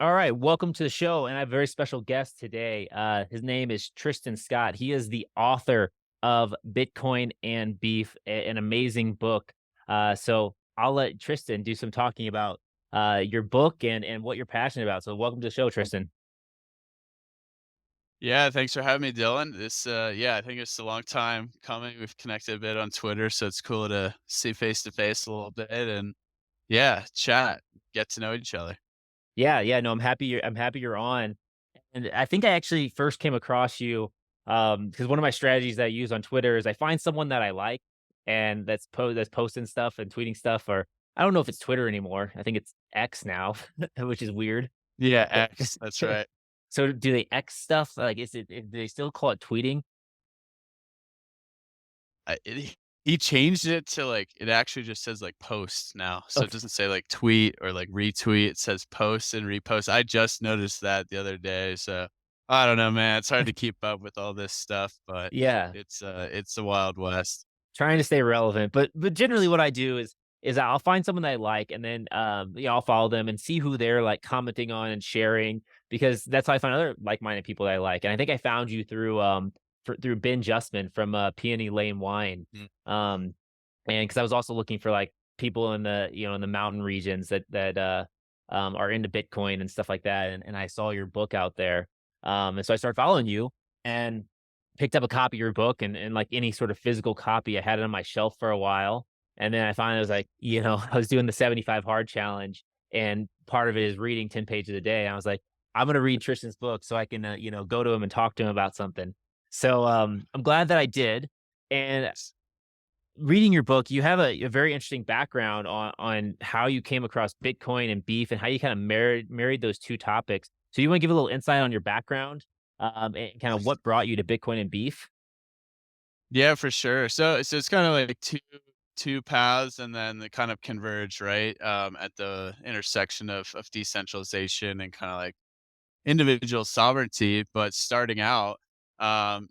All right, welcome to the show, and I have a very special guest today. His name is Tristan Scott. He is the author of Bitcoin and Beef, an amazing book. So I'll let Tristan do some talking about your book and what you're passionate about. So welcome to the show, Tristan. Yeah, thanks for having me, Dylan. I think it's a long time coming. We've connected a bit on Twitter, so it's cool to see face to face a little bit and yeah, chat, get to know each other. Yeah, no, I'm happy you're on. And I think I actually first came across you because one of my strategies that I use on Twitter is I find someone that I like and that's posting stuff and tweeting stuff, or I don't know if it's Twitter anymore. I think it's X now, which is weird. Yeah, But X, that's right. so do they X stuff? Like, do they still call it tweeting? I, it, he changed it to like it actually just says like post now, so it Okay. doesn't say like tweet or like retweet. It says post and repost. I just noticed that the other day, so I don't know, man. It's hard to keep up with all this stuff, but Yeah. it's the Wild West. Trying to stay relevant, but generally what I do is I'll find someone that I like and then, I'll follow them and see who they're, like, commenting on and sharing because that's how I find other like-minded people that I like, and I think I found you through Ben Justman from, Peony Lane Wine, Mm. and because I was also looking for, like, people in the mountain regions that are into Bitcoin and stuff like that, and I saw your book out there, and so I started following you, and picked up a copy of your book and like any sort of physical copy, I had it on my shelf for a while. And then I finally was like, I was doing the 75 hard challenge and part of it is reading 10 pages a day. I was like, I'm going to read Tristan's book so I can, go to him and talk to him about something. So I'm glad that I did. And reading your book, you have a very interesting background on how you came across Bitcoin and beef and how you kind of married those two topics. So you want to give a little insight on your background and kind of what brought you to Bitcoin and beef? Yeah, for sure. So it's kind of like two paths and then they kind of converge, right? At the intersection of decentralization and kind of like individual sovereignty. But starting out,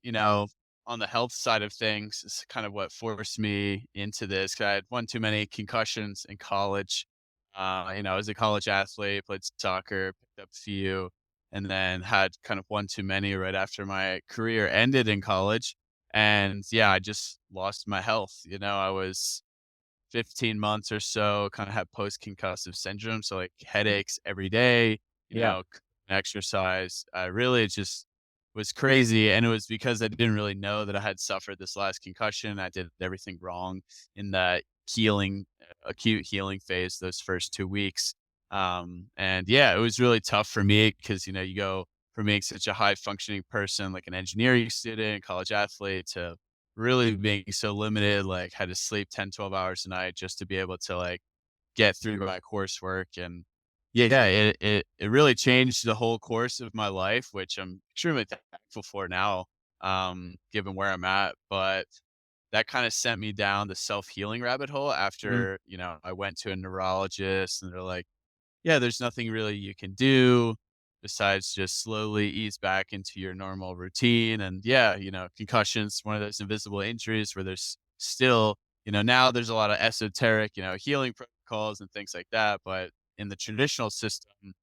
you know, on the health side of things is kind of what forced me into this. 'Cause I had one too many concussions in college. I was a college athlete, played soccer, picked up a few, and then had kind of one too many right after my career ended in college. And yeah, I just lost my health. I was 15 months or so, kind of had post concussive syndrome. So like headaches every day, Yeah. couldn't exercise. I really just was crazy. And it was because I didn't really know that I had suffered this last concussion. I did everything wrong in that acute healing phase, those first 2 weeks. And yeah, it was really tough for me because, you go from being such a high functioning person, like an engineering student, college athlete, to really being so limited, like had to sleep 10, 12 hours a night just to be able to like get through my coursework. And yeah, it really changed the whole course of my life, which I'm extremely thankful for now, given where I'm at. But that kind of sent me down the self-healing rabbit hole Mhm. after, I went to a neurologist and they're like, yeah, there's nothing really you can do besides just slowly ease back into your normal routine. And yeah, concussions, one of those invisible injuries where there's still, now there's a lot of esoteric, healing protocols and things like that. But in the traditional system,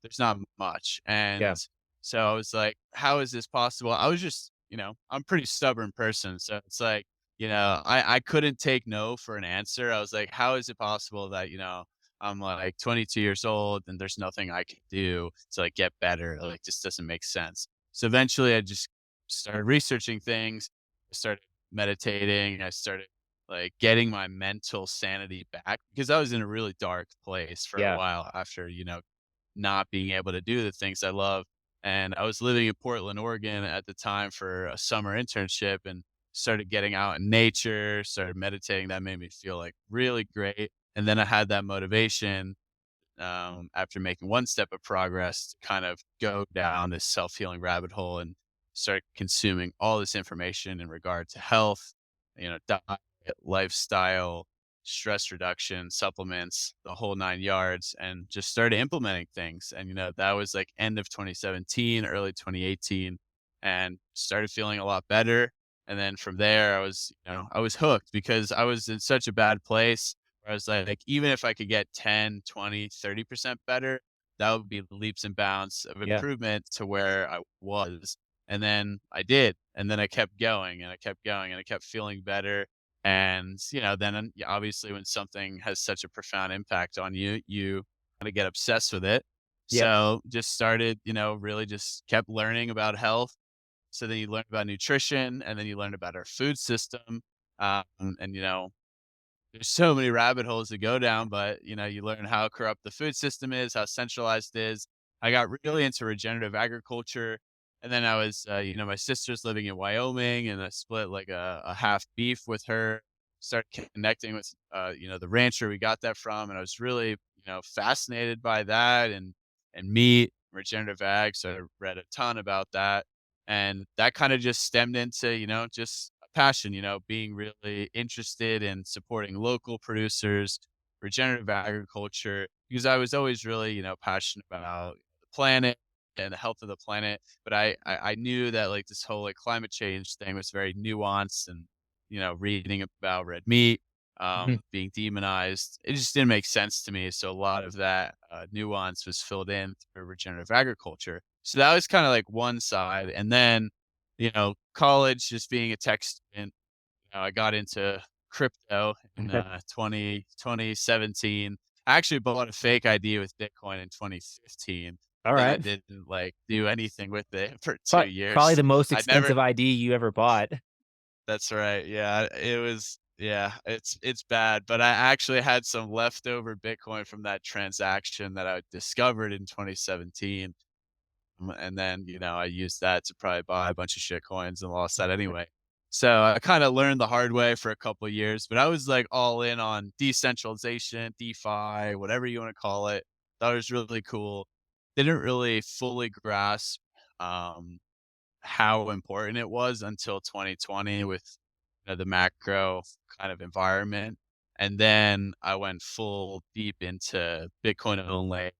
there's not much. And Yeah. so I was like, how is this possible? I was just, I'm a pretty stubborn person. So it's like, I couldn't take no for an answer. I was like, how is it possible that, I'm like 22 years old and there's nothing I can do to like get better. Like just doesn't make sense. So eventually I just started researching things. I started meditating. I started like getting my mental sanity back because I was in a really dark place for a Yeah. while after, not being able to do the things I love. And I was living in Portland, Oregon at the time for a summer internship and started getting out in nature, started meditating. That made me feel like really great. And then I had that motivation after making one step of progress to kind of go down this self healing rabbit hole and start consuming all this information in regard to health, diet, lifestyle, stress reduction, supplements, the whole 9 yards, and just started implementing things. And, that was like end of 2017, early 2018, and started feeling a lot better. And then from there, I was hooked because I was in such a bad place where I was like, even if I could get 10, 20, 30% better, that would be leaps and bounds of Yeah. improvement to where I was. And then I did, and then I kept going and I kept going and I kept feeling better. And, then yeah, obviously when something has such a profound impact on you, you kind of get obsessed with it. Yep. So just started, really just kept learning about health. So then you learn about nutrition, and then you learn about our food system. And there's so many rabbit holes to go down, but you learn how corrupt the food system is, how centralized it is. I got really into regenerative agriculture, and then I was, my sister's living in Wyoming, and I split like a half beef with her. Started connecting with, the rancher we got that from, and I was really, fascinated by that and meat, regenerative ag. So I read a ton about that, and that kind of just stemmed into, just passion, being really interested in supporting local producers, regenerative agriculture, because I was always really, passionate about the planet and the health of the planet. But I knew that like this whole like climate change thing was very nuanced, and, reading about red meat, Mhm. being demonized, it just didn't make sense to me. So a lot of that nuance was filled in through regenerative agriculture. So that was kind of like one side. And then, college, just being a tech student, I got into crypto in 2017. I actually bought a fake ID with Bitcoin in 2015. All Then I right. didn't like do anything with it for Pro 2 Probably years. the most I never expensive ID you ever bought. That's right. Yeah, it was yeah, it's bad, but I actually had some leftover Bitcoin from that transaction that I discovered in 2017. And then, I used that to probably buy a bunch of shit coins and lost that anyway. So I kind of learned the hard way for a couple of years, but I was like all in on decentralization, DeFi, whatever you want to call it. Thought it was really cool. Didn't really fully grasp um, how important it was until 2020 with, the macro kind of environment. And then I went full deep into Bitcoin only,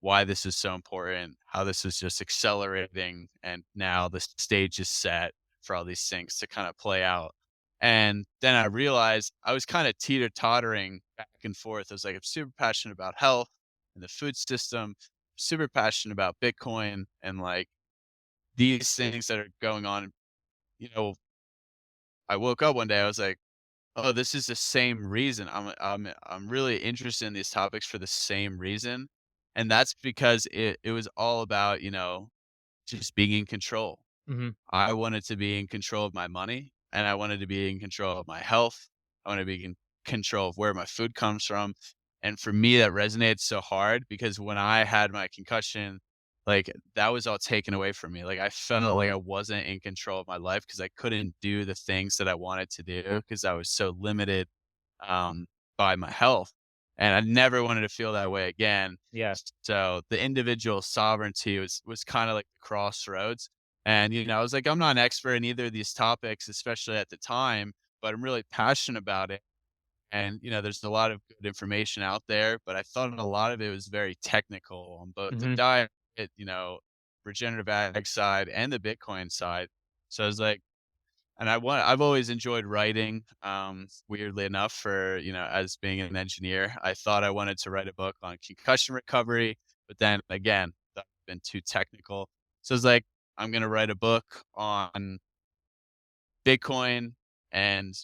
why this is so important, how this is just accelerating, and now the stage is set for all these things to kind of play out. And then I realized I was kind of teeter-tottering back and forth. I was like, I'm super passionate about health and the food system, super passionate about Bitcoin and like these things that are going on. You know, I woke up one day, I was like, oh, this is the same reason. I'm really interested in these topics for the same reason. And that's because it was all about, just being in control. Mhm. I wanted to be in control of my money, and I wanted to be in control of my health. I want to be in control of where my food comes from. And for me, that resonated so hard because when I had my concussion, like that was all taken away from me. Like I felt like I wasn't in control of my life because I couldn't do the things that I wanted to do because I was so limited um, by my health. And I never wanted to feel that way again. Yeah. So the individual sovereignty was kind of like the crossroads. And, I was like, I'm not an expert in either of these topics, especially at the time, but I'm really passionate about it. And, there's a lot of good information out there, but I thought a lot of it was very technical on both the Mhm. diet, regenerative ag side and the Bitcoin side. So I was like, and I've always enjoyed writing, weirdly enough for, as being an engineer. I thought I wanted to write a book on concussion recovery, but then again, that's been too technical. So it's like, I'm gonna write a book on Bitcoin, and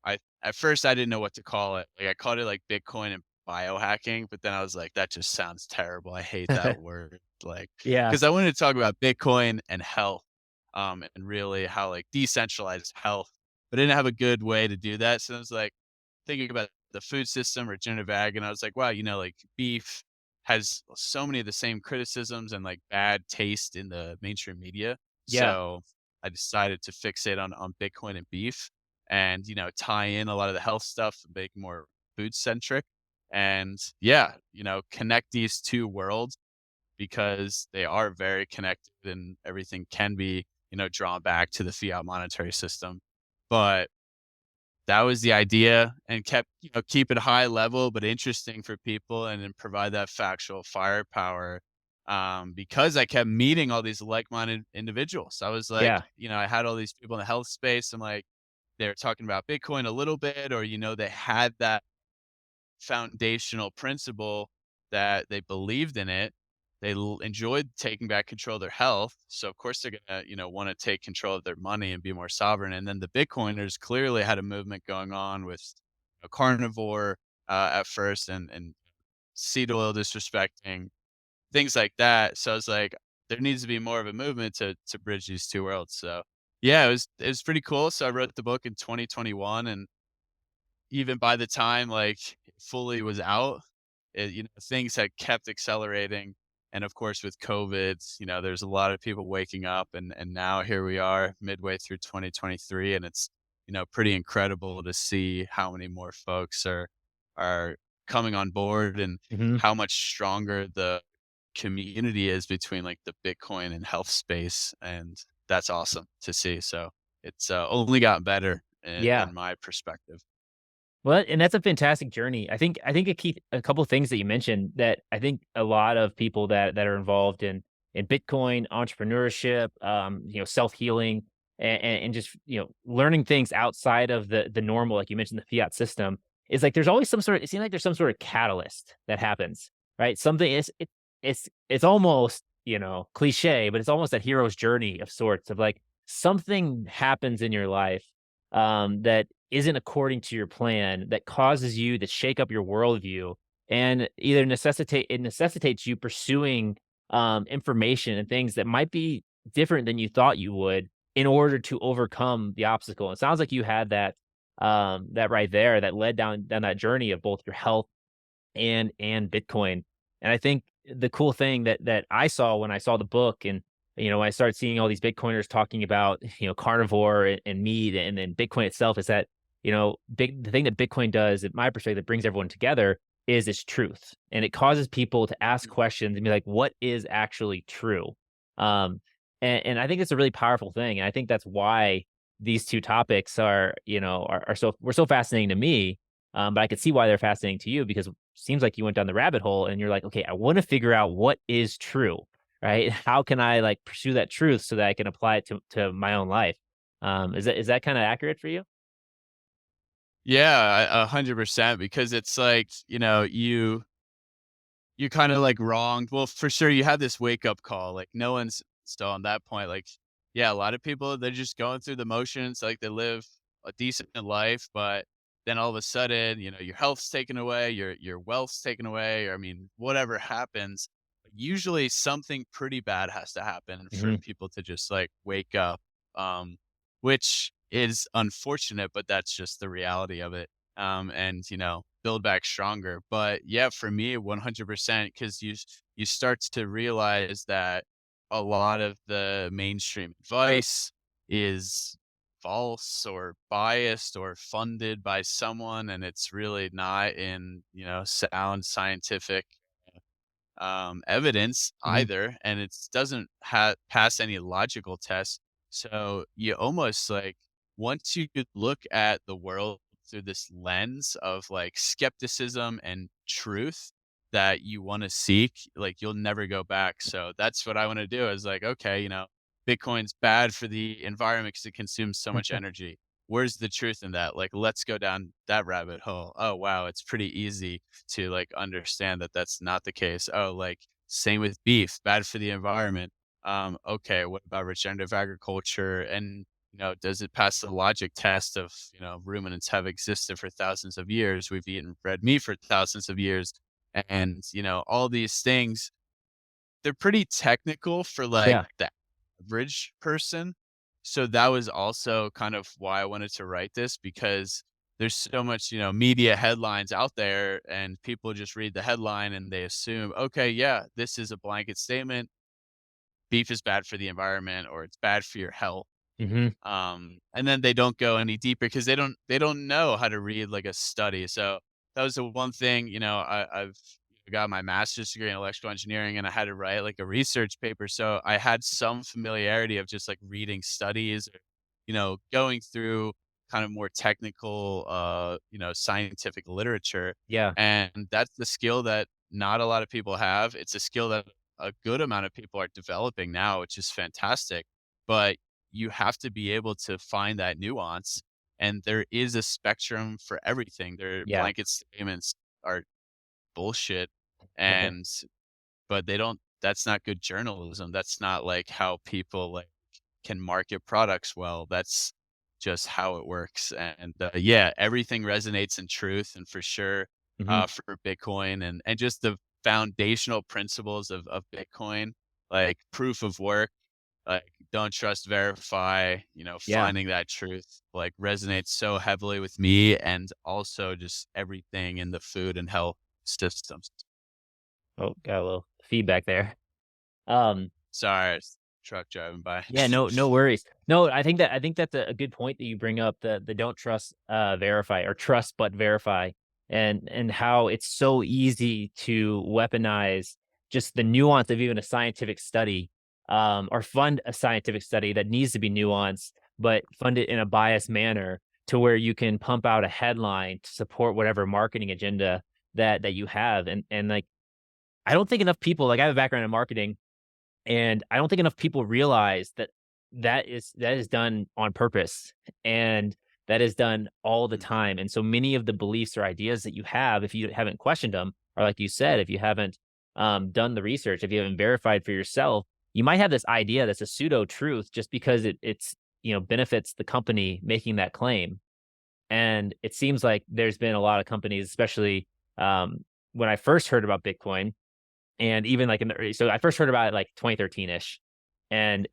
I at first I didn't know what to call it. Like I called it like Bitcoin and biohacking, but then I was like, that just sounds terrible. I hate that word. Like, Yeah. because I wanted to talk about Bitcoin and health, and really how like decentralized health, but I didn't have a good way to do that. So I was like thinking about the food system, regenerative ag, and I was like, wow, like beef has so many of the same criticisms and like bad taste in the mainstream media. Yeah. So I decided to fixate on Bitcoin and beef and, tie in a lot of the health stuff, make more food centric. And yeah, connect these two worlds because they are very connected and everything can be, drawn back to the fiat monetary system. But that was the idea and kept, keep it high level but interesting for people and then provide that factual firepower, because I kept meeting all these like-minded individuals. I was like, Yeah. I had all these people in the health space and like they were talking about Bitcoin a little bit or, they had that foundational principle that they believed in it enjoyed taking back control of their health. So of course they're gonna, want to take control of their money and be more sovereign. And then the Bitcoiners clearly had a movement going on with a carnivore at first, and seed oil disrespecting things like that. So it's like there needs to be more of a movement to bridge these two worlds. So yeah, it was pretty cool. So I wrote the book in 2021, and even by the time like it fully was out, things had kept accelerating. And of course, with COVID, there's a lot of people waking up, and now here we are midway through 2023, and it's pretty incredible to see how many more folks are coming on board, and Mhm. how much stronger the community is between like the Bitcoin and health space, and that's awesome to see. So it's only got better Yeah. in my perspective. Well, and that's a fantastic journey. I think a couple things that you mentioned that I think a lot of people that are involved in Bitcoin, entrepreneurship, self-healing and just, learning things outside of the normal, like you mentioned, the fiat system is like there's always it seems like there's some sort of catalyst that happens, right? Something is it's almost, cliche, but it's almost that hero's journey of sorts of like something happens in your life that isn't according to your plan that causes you to shake up your worldview and either necessitates you pursuing information and things that might be different than you thought you would in order to overcome the obstacle. It sounds like you had that right there that led down that journey of both your health and Bitcoin. And I think the cool thing that I saw when I saw the book and when I started seeing all these Bitcoiners talking about, carnivore and meat and then Bitcoin itself is that, the thing that Bitcoin does, in my perspective, that brings everyone together is its truth. And it causes people to ask questions and be like, what is actually true? Um, and I think it's a really powerful thing. And I think that's why these two topics were so fascinating to me. But I could see why they're fascinating to you because seems like you went down the rabbit hole and you're like, okay, I want to figure out what is true, right? How can I like pursue that truth so that I can apply it to my own life? Is that kind of accurate for you? Yeah, 100%, because it's like, you kinda, like, wronged, well, for sure, you had this wake-up call, like, no one's still on that point, like, yeah, a lot of people, they're just going through the motions, like, they live a decent life, but then all of a sudden, your health's taken away, your wealth's taken away, or, I mean, whatever happens, usually something pretty bad has to happen for Hmm. people to just, like, wake up, um, which is unfortunate, but that's just the reality of it, and, build back stronger. But yeah, for me, 100%, because you start to realize that a lot of the mainstream advice is false or biased or funded by someone, and it's really not in sound scientific evidence Hmm. either, and it doesn't pass any logical tests. So you almost like, once you could look at the world through this lens of like skepticism and truth that you want to seek, like you'll never go back. So that's what I want to do is like, okay, Bitcoin's bad for the environment because it consumes so much energy. Where's the truth in that? Like, let's go down that rabbit hole. Oh, wow. It's pretty easy to like understand that that's not the case. Oh, like same with beef, bad for the environment. Okay, what about regenerative agriculture? And does it pass the logic test of ruminants have existed for thousands of years? We've eaten red meat for thousands of years, and all these things, they're pretty technical for like Yeah. the average person. So that was also kind of why I wanted to write this, because there's so much, media headlines out there, and people just read the headline and they assume, okay, yeah, this is a blanket statement. Beef is bad for the environment, or it's bad for your health. Hmm. And then they don't go any deeper because they don't know how to read like a study. So that was the one thing, I've got my master's degree in electrical engineering, and I had to write like a research paper. So I had some familiarity of just like reading studies, or, going through kind of more technical, scientific literature. Yeah. And that's the skill that not a lot of people have. It's a skill that a good amount of people are developing now, which is fantastic. But you have to be able to find that nuance, and there is a spectrum for everything. Their Yeah. blanket statements are bullshit, and but that's not good journalism. That's not like how people like can market products well. That's just how it works. And yeah, everything resonates in truth, and for sure, Mhm. for Bitcoin and just the foundational principles of Bitcoin, like proof of work, like don't trust, verify, Yeah. finding that truth like resonates so heavily with me, and also just everything in the food and health systems. Oh, got a little feedback there. Um, Sorry, truck driving by. yeah, no worries. No, I think that's a good point that you bring up, the don't trust, verify, or trust but verify, and how it's so easy to weaponize just the nuance of even a scientific study, or fund a scientific study that needs to be nuanced, but fund it in a biased manner to where you can pump out a headline to support whatever marketing agenda that you have. And like, I don't think enough people, like, I have a background in marketing, and I don't think enough people realize that that is done on purpose, and that is done all the Mhm. time. And so many of the beliefs or ideas that you have, if you haven't questioned them, or like you said, if you haven't done the research, if you haven't verified for yourself, you might have this idea that's a pseudo truth just because it's benefits the company making that claim. And it seems like there's been a lot of companies, especially when I first heard about Bitcoin, and even like in the early, so I first heard about it like 2013-ish. And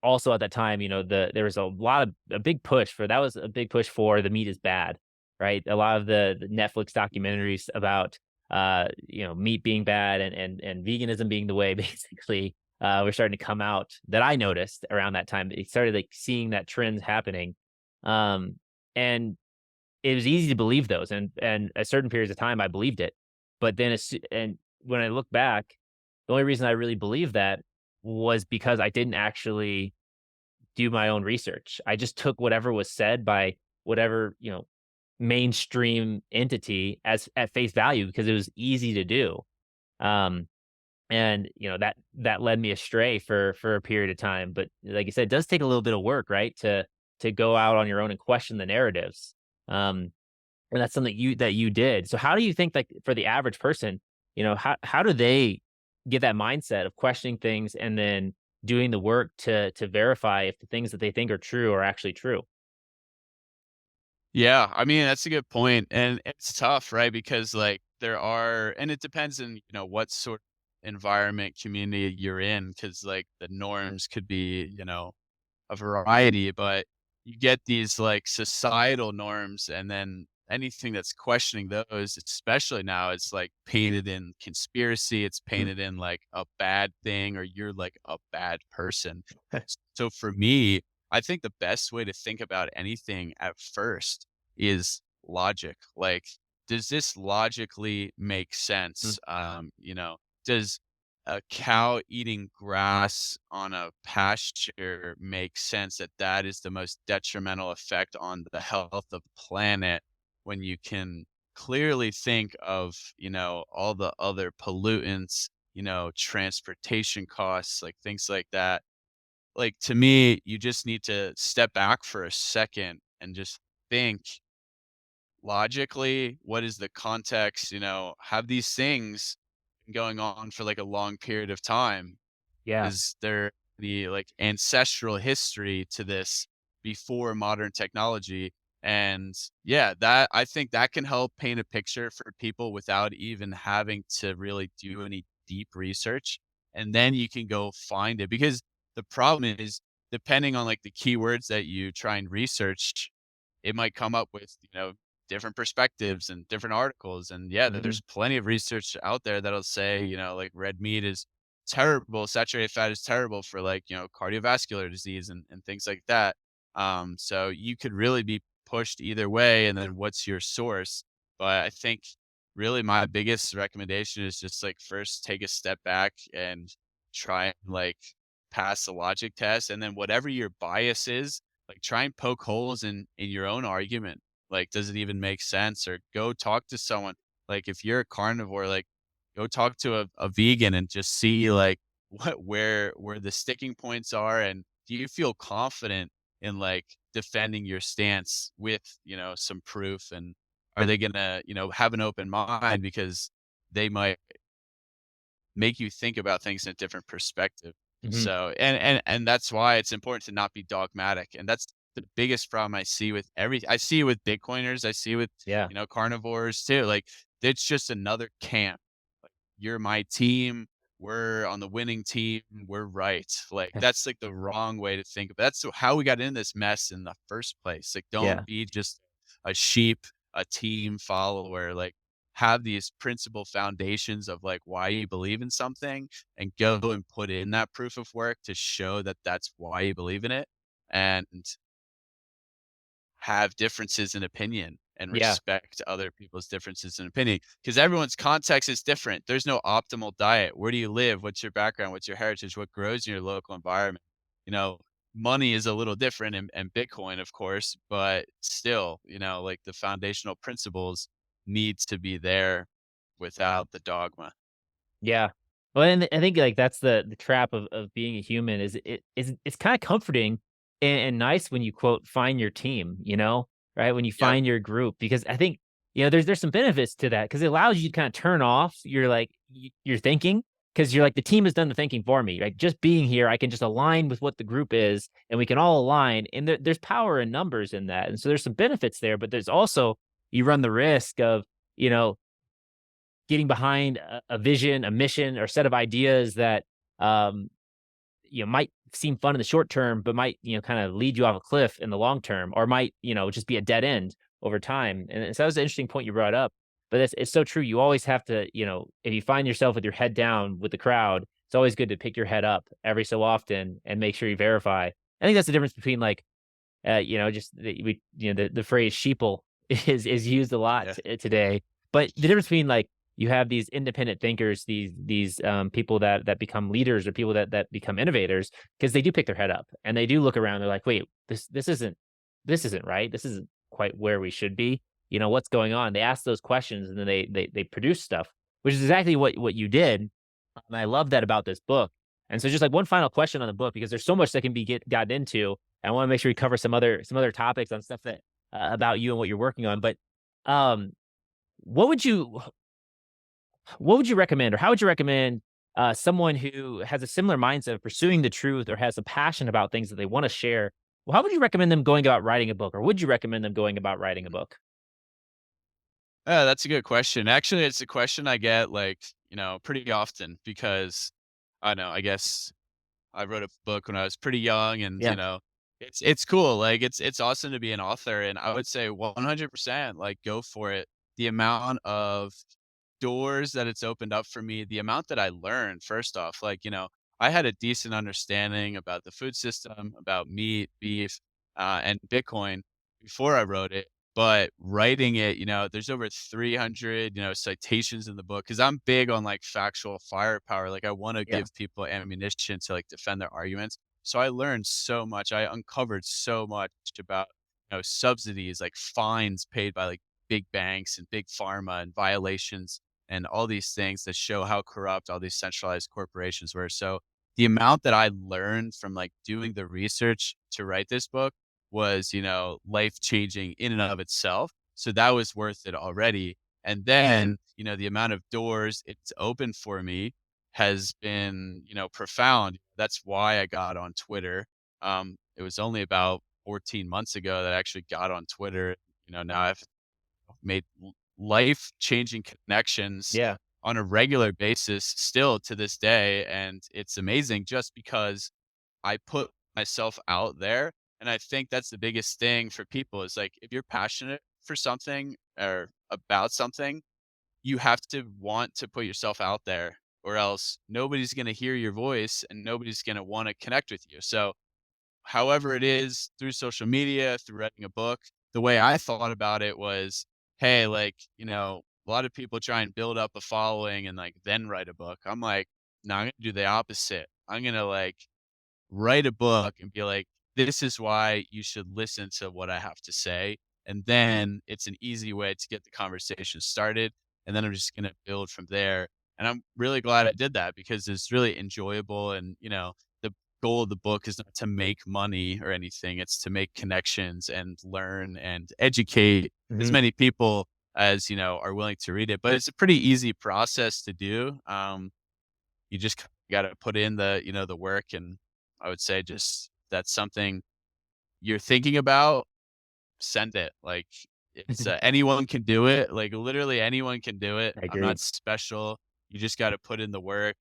also at that time, there was a big push for that was a big push for the meat is bad, right? A lot of the Netflix documentaries about meat being bad and veganism being the way basically were starting to come out that I noticed around that time. It started like seeing that trends happening. Um and it was easy to believe those, and at certain periods of time, I believed it. But then and when I look back, the only reason I really believed that was because I didn't actually do my own research. I just took whatever was said by whatever, mainstream entity as at face value because it was easy to do. Um, and that led me astray for a period of time. But like you said, it does take a little bit of work, right? To go out on your own and question the narratives. Um, and that's something you did. So how do you think, like, for the average person, how do they get that mindset of questioning things and then doing the work to verify if the things that they think are true are actually true? Yeah, I mean, that's a good point, and it's tough, right? Because, like, there are and it depends on, what sort of environment, community you're in, because like, the norms could be, a variety, but you get these, like, societal norms, and then anything that's questioning those, especially now, it's, like, painted in conspiracy, it's Mm. painted in, like, a bad thing, or you're, like, a bad person. So for me, I think the best way to think about anything at first is logic. Like, does this logically make Mm. sense? Does a cow eating grass on a pasture make sense that that is the most detrimental effect on the health of the planet, when you can clearly think of, all the other pollutants, transportation costs, like things like that. Like, to me, you just need to step back for a second and just think logically, what is the context, have these things been going on for like a long period of time? Yeah. Is there the like ancestral history to this before modern technology? And yeah, that I think that can help paint a picture for people without even having to really do any deep research. And then you can go find it, because the problem is, depending on like the keywords that you try and research, it might come up with, different perspectives and different articles. And yeah, Mhm. there's plenty of research out there that'll say, like red meat is terrible, saturated fat is terrible for like, cardiovascular disease and things like that. So you could really be pushed either way. And then what's your source? But I think really my biggest recommendation is just like first take a step back and try and like pass the logic test. And then whatever your bias is, like try and poke holes in your own argument. Like, does it even make sense? Or go talk to someone. Like, if you're a carnivore, like go talk to a vegan and just see like where the sticking points are, and do you feel confident in like defending your stance with, some proof, and are they gonna, have an open mind, because they might make you think about things in a different perspective. Mhm. So, and that's why it's important to not be dogmatic. And that's the biggest problem I see with I see it with Bitcoiners, I see with, Yeah. carnivores too. Like, it's just another camp. Like, you're my team, we're on the winning team, we're right. Like, that's like the wrong way to think of it. That's how we got in this mess in the first place. Like, don't Yeah. be just a sheep, a team follower. Like, have these principal foundations of like why you believe in something, and go and put in that proof of work to show that that's why you believe in it, and have differences in opinion and Yeah. respect other people's differences in opinion, because everyone's context is different. There's no optimal diet. Where do you live? What's your background? What's your heritage? What grows in your local environment? You know, money is a little different, and Bitcoin, of course, but still, like, the foundational principles needs to be there without the dogma. Yeah. Well, and I think, like, that's the trap of being a human is it's kinda comforting and nice when you, quote, "find your team," right? When you Yep. find your group, because I think, there's some benefits to that because it allows you to kinda turn off your, like, your thinking, because 'cause you're like, "The team has done the thinking for me." Like, just being here, I can just align with what the group is, and we can all align, and there's power in numbers in that, and so there's some benefits there, but there's also you run the risk of, you know, getting behind a vision, a mission, or set of ideas that um, might seem fun in the short term, but might kind of lead you off a cliff in the long term, or might just be a dead end over time. And so that was an interesting point you brought up. But it's so true. You always have to, if you find yourself with your head down with the crowd, it's always good to pick your head up every so often and make sure you verify. I think that's the difference between, like, just the phrase sheeple is used a lot Yeah. today. But the difference between, like, you have these independent thinkers, these people that become leaders, or people that become innovators, because they do pick their head up and they do look around. They're like, wait, this isn't right. This isn't quite where we should be. What's going on? They ask those questions, and then they produce stuff, which is exactly what you did. And I love that about this book. And so, just like one final question on the book, because there's so much that can be gotten into. I want to make sure we cover some other topics on stuff that about you and what you're working on. But um, what would you what would you recommend, or how would you recommend someone who has a similar mindset of pursuing the truth, or has a passion about things that they want to share? Well, how would you recommend them going about writing a book, or would you recommend them going about writing a book? That's a good question. Actually, it's a question I get, like, pretty often, because I don't know, I guess I wrote a book when I was pretty young, and Yeah, it's cool. Like, it's awesome to be an author, and I would say 100%, like, go for it. The amount of doors that it's opened up for me, the amount that I learned, first off, like, I had a decent understanding about the food system, about meat, beef, and Bitcoin before I wrote it. But writing it, there's over 300, citations in the book, because I'm big on, like, factual firepower. Like, I want to yeah, give people ammunition to, like, defend their arguments. So I learned so much. I uncovered so much about, subsidies, like fines paid by, like, big banks and big pharma, and violations, and all these things that show how corrupt all these centralized corporations were. So the amount that I learned from, like, doing the research to write this book was, life changing in and of itself. So that was worth it already. And then, the amount of doors it's opened for me has been, profound. That's why I got on Twitter. It was only about 14 months ago that I actually got on Twitter. Now I've made life-changing connections yeah. on a regular basis still to this day, and it's amazing just because I put myself out there. And I think that's the biggest thing for people is, like, if you're passionate for something or about something, you have to want to put yourself out there, or else nobody's gonna hear your voice and nobody's gonna wanna connect with you. So, however it is, through social media, through writing a book, the way I thought about it was, hey, like, a lot of people try and build up a following and, like, then write a book. I'm like, no, I'm gonna do the opposite. I'm gonna, like, write a book and be like, this is why you should listen to what I have to say. And then it's an easy way to get the conversation started. And then I'm just going to build from there. And I'm really glad I did that, because it's really enjoyable. And, the goal of the book is not to make money or anything, it's to make connections and learn and educate as Mhm. many people as, are willing to read it. But it's a pretty easy process to do. You just got to put in the, the work. And I would say just that's something you're thinking about, send it. Like it's anyone can do it. Like literally anyone can do it. I I'm agree. not special. You just got to put in the work.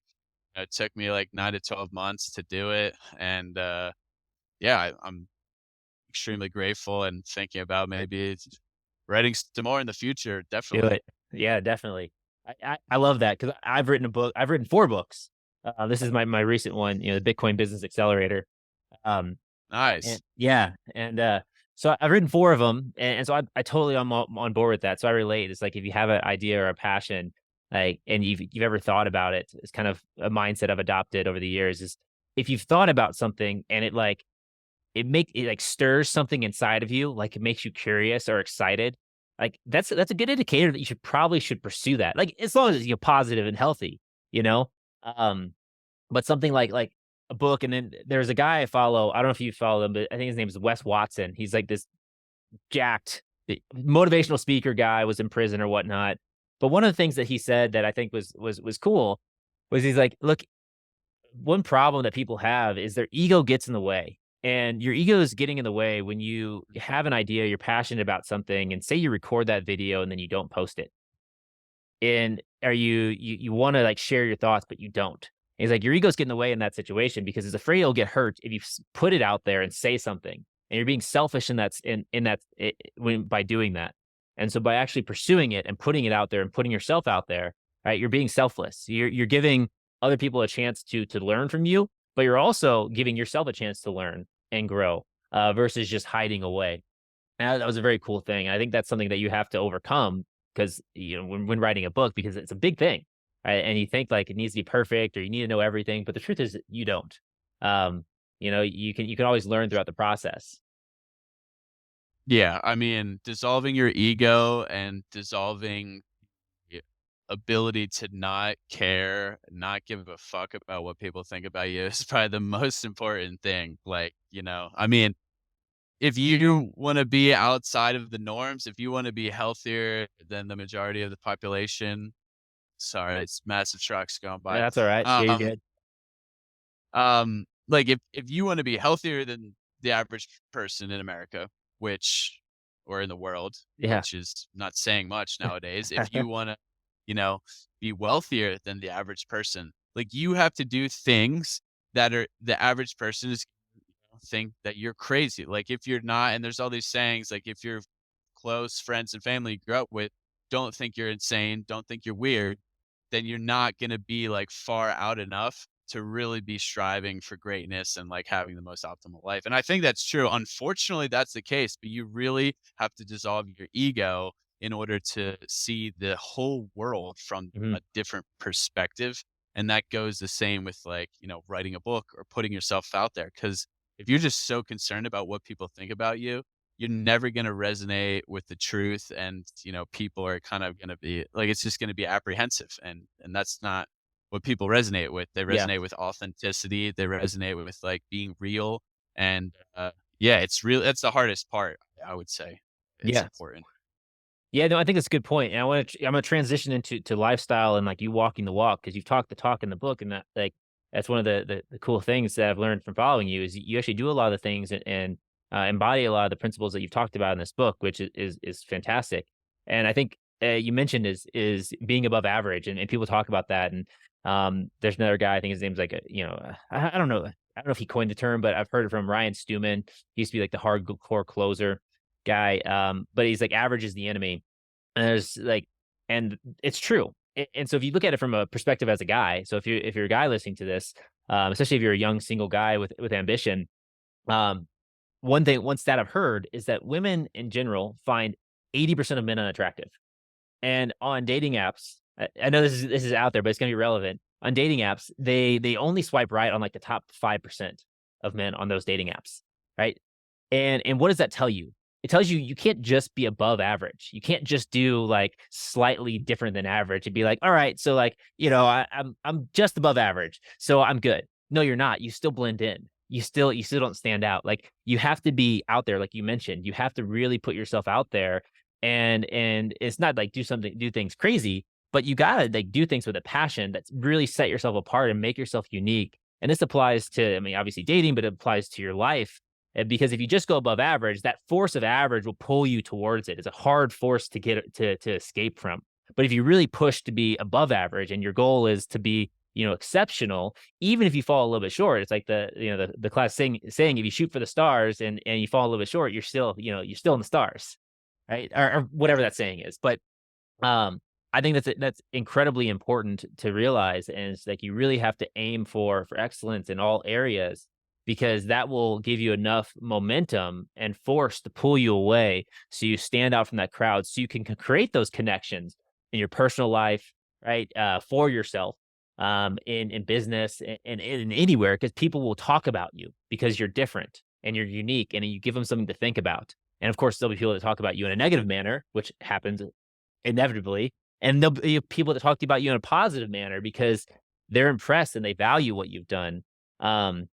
It took me like 9 to 12 months to do it. And yeah, I'm extremely grateful and thinking about maybe writing some more in the future. Do Definitely. it. Yeah, definitely. I love that because I've written a book. I've written 4 books. This is my recent one, the Bitcoin Business Accelerator. Um, and Nice. yeah, and so I've written 4 of them, and so I totally am on board with that. So I relate. It's like if you have an idea or a passion, like, and you've ever thought about it, it's kind of a mindset I've adopted over the years. Is if you've thought about something and it like stirs something inside of you, like it makes you curious or excited. Like that's a good indicator that you should pursue that. Like as long as you're positive and healthy, you know. Um, but something like a book, and then there's a guy I follow. I don't know if you follow him, but I think his name is Wes Watson. He's like this jacked motivational speaker guy, was in prison or whatnot. But one of the things that he said that I think was cool was he's like, look, one problem that people have is their ego gets in the way. And your ego is getting in the way when you have an idea, you're passionate about something, and say you record that video and then you don't post it. And are you want to like share your thoughts, but you don't. And he's like, your ego's getting in the way in that situation because it's afraid it'll get hurt if you put it out there and say something. And you're being selfish in when by doing that. And so by actually pursuing it and putting it out there and putting yourself out there, right, you're being selfless. You're giving other people a chance to learn from you, but you're also giving yourself a chance to learn and grow, versus just hiding away. And that was a very cool thing. I think that's something that you have to overcome because when writing a book, because it's a big thing, right? And you think like it needs to be perfect or you need to know everything, but the truth is that you don't. Um, you can always learn throughout the process. Yeah, I mean, dissolving your ego and dissolving the ability to not care, not give a fuck about what people think about you is probably the most important thing. Like, I mean, if you want to be outside of the norms, if you want to be healthier than the majority of the population, sorry, it's massive trucks going Yeah, by. that's all right. Yeah, you're Um, good. like if you want to be healthier than the average person in America, which or in the world, Yeah. which is not saying much nowadays, if you want to, you know, be wealthier than the average person, like you have to do things that are the average person is think that you're crazy. Like if you're not, and there's all these sayings, like if your close friends and family you grew up with don't think you're insane, don't think you're weird, then you're not going to be like far out enough to really be striving for greatness and like having the most optimal life. And I think that's true. Unfortunately, that's the case, but you really have to dissolve your ego in order to see the whole world from Mhm. a different perspective. And that goes the same with like, writing a book or putting yourself out there. Cause if you're just so concerned about what people think about you, you're never going to resonate with the truth, and people are kind of going to be like it's just going to be apprehensive, and that's not what people resonate with. They Yeah. resonate with authenticity, they resonate with like being real, and yeah, it's real. That's the hardest part, I would say. It's Yeah. important. Yeah, no, I think that's a good point, and I'm gonna transition into lifestyle and like you walking the walk because you've talked the talk in the book, and that like that's one of the cool things that I've learned from following you is you actually do a lot of the things and embody a lot of the principles that you've talked about in this book, which is fantastic. And I think you mentioned is being above average, and people talk about that. And there's another guy, I think his name's like I don't know, I don't know if he coined the term, but I've heard it from Ryan Stewman. He used to be like the hardcore closer guy, but he's like average is the enemy. And there's like, and it's true. And so if you look at it from a perspective as a guy, so if you're a guy listening to this, especially if you're a young single guy with ambition, um, one stat I've heard is that women in general find 80% of men unattractive. And on dating apps, I know this is out there, but it's gonna be relevant. On dating apps, they only swipe right on like the top 5% of men on those dating apps, right? And what does that tell you? It tells you you can't just be above average. You can't just do like slightly different than average and be like, all right, so like, I'm just above average, so I'm good. No, you're not. You still blend in. You still don't stand out. Like you have to be out there, like you mentioned. You have to really put yourself out there, and it's not like do things crazy, but you gotta like do things with a passion that's really set yourself apart and make yourself unique. And this applies to, I mean, obviously dating, but it applies to your life. And because if you just go above average, that force of average will pull you towards it. It's a hard force to get to escape from. But if you really push to be above average and your goal is to be, exceptional, even if you fall a little bit short, it's like the class saying if you shoot for the stars and you fall a little bit short, you're still in the stars, right? Or whatever that saying is. But um, I think that's incredibly important to realize, and it's like you really have to aim for excellence in all areas because that will give you enough momentum and force to pull you away, so you stand out from that crowd, so you can create those connections in your personal life, right? For yourself, in business and in anywhere, because people will talk about you because you're different and you're unique, and you give them something to think about. And of course, there'll be people that talk about you in a negative manner, which happens inevitably, and there'll be people that talk to you about you in a positive manner because they're impressed and they value what you've done. Um,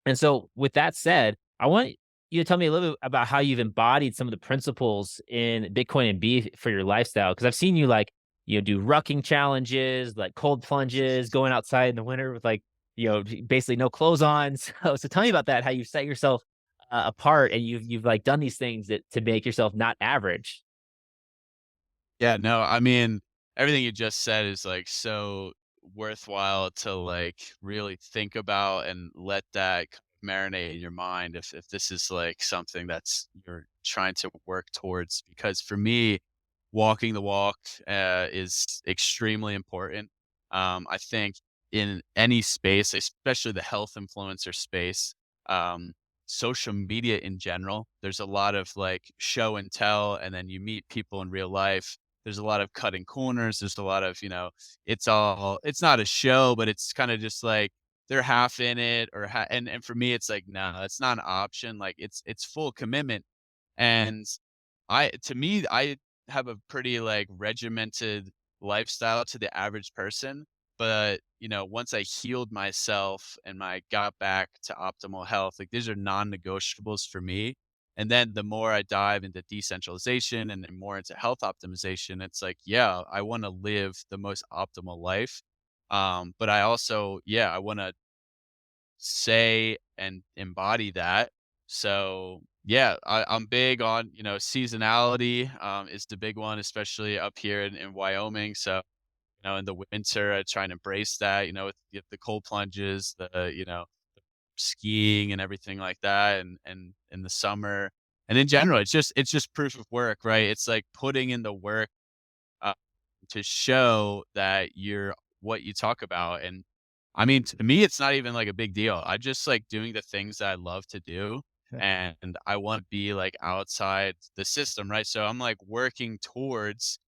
and so with that said, I want you to tell me a little bit about how you've embodied some of the principles in Bitcoin and beef for your lifestyle. Because I've seen you like, do rucking challenges, like cold plunges, going outside in the winter with like, basically no clothes on. So tell me about that, how you set yourself apart and you've like done these things to make yourself not average. Yeah, no, I mean, everything you just said is, like, so worthwhile to, like, really think about and let that marinate in your mind if this is, like, something that's you're trying to work towards, because for me, walking the walk, is extremely important. I think in any space, especially the health influencer space, um, social media in general, there's a lot of, like, show and tell, and then you meet people in real life. There's a lot of cutting corners. There's a lot of, it's not a show, but it's kind of just like they're half in it and for me, it's like, no, it's not an option. Like it's full commitment. And to me, I have a pretty like regimented lifestyle to the average person. But, once I healed myself and I got back to optimal health, like these are non-negotiables for me. And then the more I dive into decentralization and then more into health optimization, it's like, yeah, I want to live the most optimal life. But I also, yeah, I want to say and embody that. So yeah, I'm big on, seasonality, is the big one, especially up here in Wyoming. So, in the winter, I try and embrace that, with the cold plunges, skiing and everything like that, and in the summer. And in general, it's just proof of work, right? It's like putting in the work, uh, to show that you're what you talk about. And I mean, to me, it's not even like a big deal. I just like doing the things that I love to do. Okay. And I want to be like outside the system, right? So I'm like working towards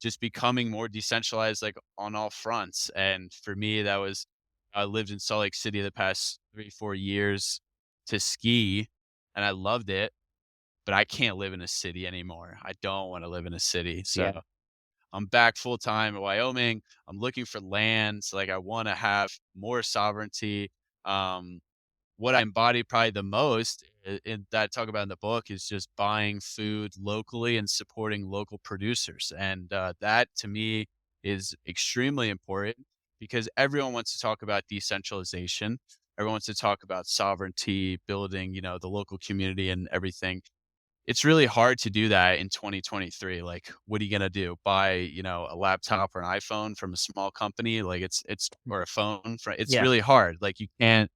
just becoming more decentralized, like on all fronts. And for me, I lived in Salt Lake City the past 3, 4 years to ski, and I loved it, but I can't live in a city anymore. I don't want to live in a city. Yeah. So I'm back full time in Wyoming. I'm looking for lands. Like I want to have more sovereignty. Um, what I embody probably the most that I talk about in the book is just buying food locally and supporting local producers. And that to me is extremely important because everyone wants to talk about decentralization. Everyone wants to talk about sovereignty, building, the local community and everything. It's really hard to do that in 2023. Like, what are you gonna do? Buy, a laptop or an iPhone from a small company? Like, it's or a phone from it's Yeah. really hard. Like, you can't,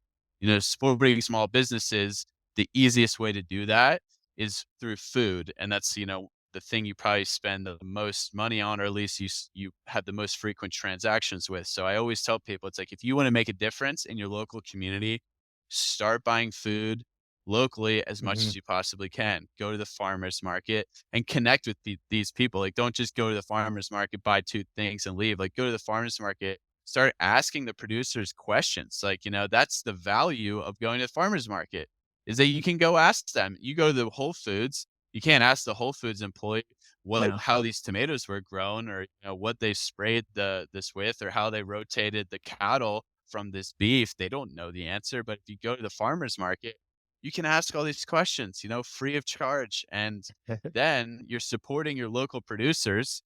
supporting small businesses, the easiest way to do that is through food, and that's, the thing you probably spend the most money on, or at least you have the most frequent transactions with. So I always tell people, it's like, if you wanna make a difference in your local community, start buying food locally as much Mhm. as you possibly can. Go to the farmer's market and connect with these people. Like, don't just go to the farmer's market, buy two things and leave. Like, go to the farmer's market, start asking the producers questions. Like, that's the value of going to the farmer's market is that you can go ask them. You go to the Whole Foods, you can't ask the Whole Foods employee No. how these tomatoes were grown, or what they sprayed this with, or how they rotated the cattle from this beef. They don't know the answer. But if you go to the farmer's market, you can ask all these questions, free of charge. And then you're supporting your local producers,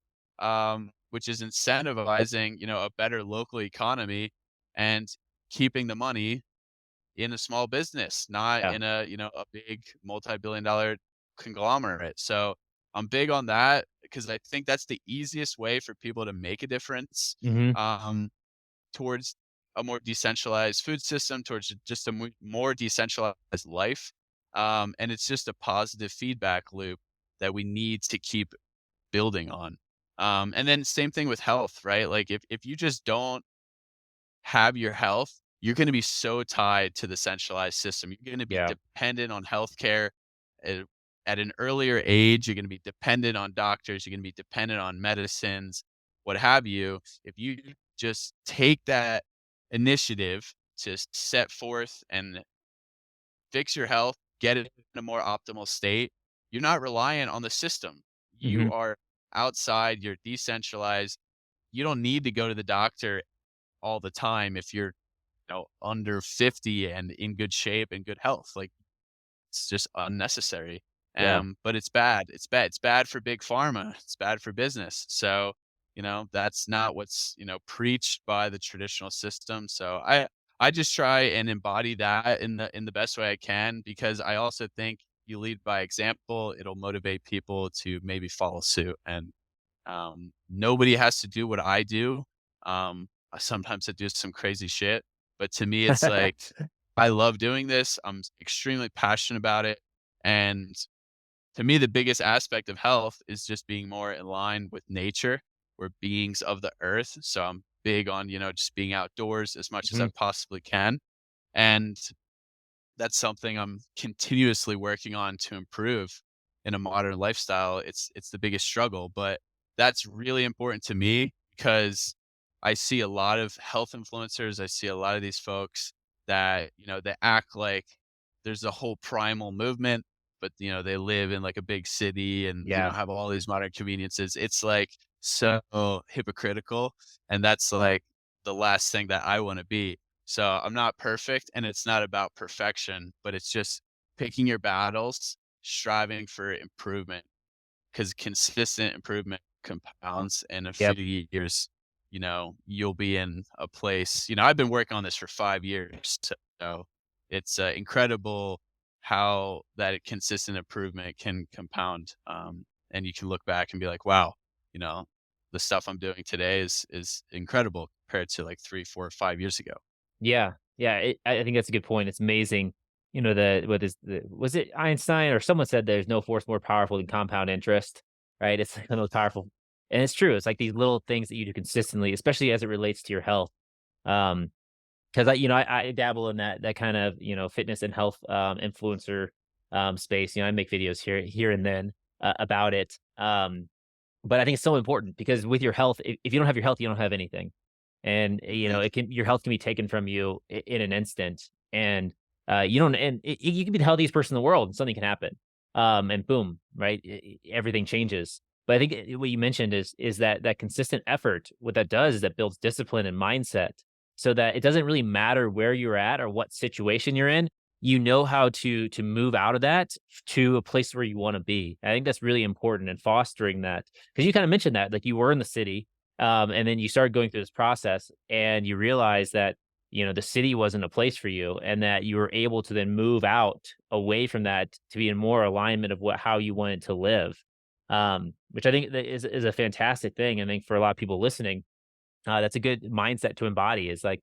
which is incentivizing, a better local economy and keeping the money in a small business, not Yeah. in a big multi-billion dollar conglomerate. So I'm big on that because I think that's the easiest way for people to make a difference. Mhm. Um, Towards a more decentralized food system, towards just a more decentralized life. And it's just a positive feedback loop that we need to keep building on. And then same thing with health, right? Like if you just don't have your health, you're going to be so tied to the centralized system. You're going to be Yeah. dependent on healthcare at, at an earlier age. You're going to be dependent on doctors. You're going to be dependent on medicines, what have you. If you just take that initiative to set forth and fix your health, get it in a more optimal state, you're not reliant on the system. You Mhm. are outside, you're decentralized. You don't need to go to the doctor all the time if you're under 50 and in good shape and good health. Like it's just unnecessary. Yeah. But it's bad. It's bad. It's bad for big pharma. It's bad for business. So, that's not what's, preached by the traditional system. So I just try and embody that in the best way I can because I also think you lead by example, it'll motivate people to maybe follow suit. And nobody has to do what I do. Sometimes I do some crazy shit, but to me, it's like I love doing this. I'm extremely passionate about it, and to me, the biggest aspect of health is just being more in line with nature. We're beings of the earth, so I'm big on just being outdoors as much as I Mhm. possibly can, and that's something I'm continuously working on to improve in a modern lifestyle. It's the biggest struggle, but that's really important to me because I see a lot of health influencers. I see a lot of these folks that, they act like there's a whole primal movement, but they live in like a big city and, Yeah. have all these modern conveniences. It's like so hypocritical. And that's like the last thing that I want to be. So I'm not perfect and it's not about perfection, but it's just picking your battles, striving for improvement because consistent improvement compounds in a Yep. few years, you'll be in a place, I've been working on this for 5 years. So it's incredible how that consistent improvement can compound. And you can look back and be like, wow, you know, the stuff I'm doing today is incredible compared to like 3, 4, 5 years ago. Yeah. Yeah, I think that's a good point. It's amazing, the what is the was it Einstein or someone said there's no force more powerful than compound interest, right? It's like the most powerful, and it's true. It's like these little things that you do consistently, especially as it relates to your health. Um, because I dabble in that kind of, fitness and health, influencer, space. I make videos here and then, about it. But I think it's so important because with your health, if you don't have your health, you don't have anything. And, Mm, your health can be taken from you in an instant. And, you don't, and you can be the healthiest person in the world and something can happen. And boom, right? Everything changes. But I think what you mentioned is that consistent effort. What that does is that builds discipline and mindset so that it doesn't really matter where you're at or what situation you're in. You know how to move out of that to a place where you want to be. I think that's really important in fostering that because you kind of mentioned that like you were in the city, and then you started going through this process and you realize that, the city wasn't a place for you and that you were able to then move out away from that to be in more alignment of how you wanted to live. Which I think that is a fantastic thing. I think for a lot of people listening, that's a good mindset to embody is like,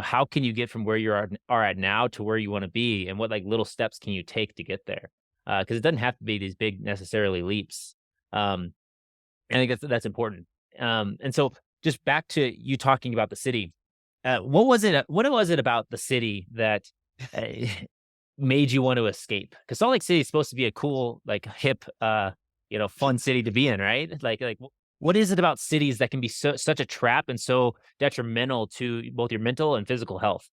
how can you get from where are at now to where you want to be and what like little steps can you take to get there? Because it doesn't have to be these big necessarily leaps. Um, I think that's important. And so just back to you talking about the city. What was it about the city that uh, made you want to escape? Because Salt Lake City is supposed to be a cool, like hip, fun city to be in, right? What is it about cities that can be such a trap and so detrimental to both your mental and physical health?